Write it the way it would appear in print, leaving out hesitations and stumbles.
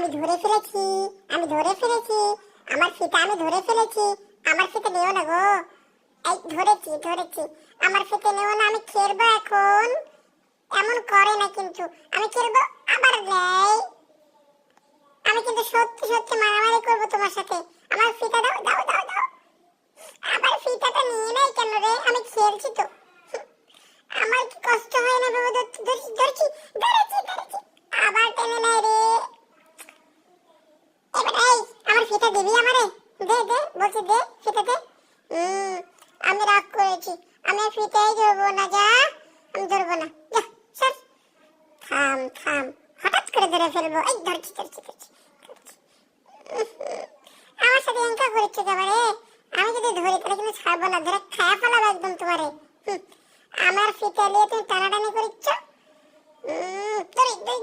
আমি ধরে ফেলেছি, আমি ধরে ফেলেছি, আমার ফিতা আমি ধরে ফেলেছি। আমার ফিতা নিও না গো। এই ধরেছি ধরেছি, আমার ফিতা নিও না, আমি খেলবো এখন। এমন করে না কিন্তু, আমি খেলবো আবার নেই। আমি কিন্তু সত্যি সত্যি মারামারি করবো তোমার সাথে। আমার ফিতা দাও দাও দাও দাও। আবার ফিতাটা নিয়ে নেই কেন রে? আমি খেলছি তো। আমার কি কষ্ট হয় না বাবা? ধরছি ধরছি ধরছি ধরেছি ধরেছি, আবার টেনে নেয় রে। এবার এই আমার ফিতা দিবি আমারে? দে দে বলছি, দে ফিতা দে। আমি রাগ করেছি, আমি আর ফিতাই ধরবো না। যা, আমি ধরবো না, যা সর। থাম থাম, হঠাৎ করে ধরে ফেলবো। এই ধরছি ধরছি ধরছি ধরছি। আমার সাথে এঙ্কা করেছো একেবারে। আমি যদি ধরি তাহলে কিন্তু ছাড়বো না, ধরে খায়া ফেলাবো একদম তোমারে। আমার ফিতা নিয়ে তুমি টানাটানি করিচ্ছ। ধরি ধরি